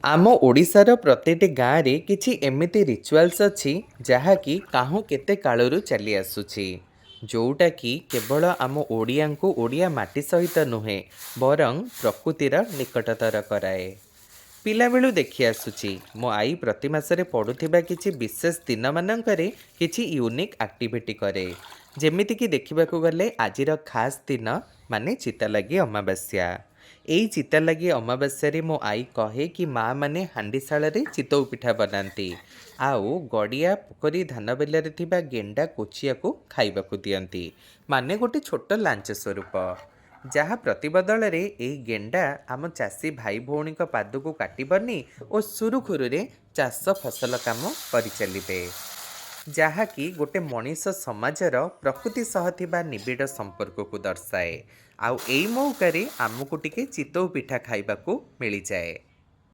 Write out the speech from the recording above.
ଆମ ଓଡ଼ିଶାର ପ୍ରତିଟି ଗାଁରେ କିଛି ଏମିତି ରିଚୁଆଲ୍ସ ଅଛି ଯାହାକି କାହୁଁ କେତେ କାଳରୁ ଚାଲି ଆସୁଛି, ଯେଉଁଟାକି କେବଳ ଆମ ଓଡ଼ିଆଙ୍କୁ ଓଡ଼ିଆ ମାଟି ସହିତ ନୁହେଁ ବରଂ ପ୍ରକୃତିର ନିକଟତର କରାଏ। ପିଲାବେଳୁ ଦେଖି ଆସୁଛି ମୋ ଆଈ ପ୍ରତି ମାସରେ ପଡ଼ୁଥିବା କିଛି ବିଶେଷ ଦିନମାନଙ୍କରେ କିଛି ୟୁନିକ୍ ଆକ୍ଟିଭିଟି କରେ। ଯେମିତିକି ଦେଖିବାକୁ ଗଲେ ଆଜିର ଖାସ୍ ଦିନ ମାନେ ଚିତାଲାଗି ଅମାବାସ୍ୟା। ଏଇ ଚିତାଲାଗି ଅମାବାସ୍ୟାରେ ମୋ ଆଈ କହେ କି ମା' ମାନେ ହାଣ୍ଡିଶାଳରେ ଚିତଉ ପିଠା ବନାନ୍ତି ଆଉ ଗଡ଼ିଆ ପୋଖରୀ ଧାନ ବିଲରେ ଥିବା ଗେଣ୍ଡା କୋଚିଆକୁ ଖାଇବାକୁ ଦିଅନ୍ତି, ମାନେ ଗୋଟେ ଛୋଟ ଲାଞ୍ଚ ସ୍ୱରୂପ। ଯାହା ପ୍ରତିବଦଳରେ ଏହି ଗେଣ୍ଡା ଆମ ଚାଷୀ ଭାଇ ଭଉଣୀଙ୍କ ପାଦକୁ କାଟିବନି ଓ ସୁରୁଖୁରୁରେ ଚାଷ ଫସଲ କାମ କରିଚାଲିବେ, ଯାହାକି ଗୋଟେ ମଣିଷ ସମାଜର ପ୍ରକୃତି ସହ ଥିବା ନିବିଡ଼ ସମ୍ପର୍କକୁ ଦର୍ଶାଏ। ଆଉ ଏଇ ମଉକାରେ ଆମକୁ ଟିକେ ଚିତଉ ପିଠା ଖାଇବାକୁ ମିଳିଯାଏ।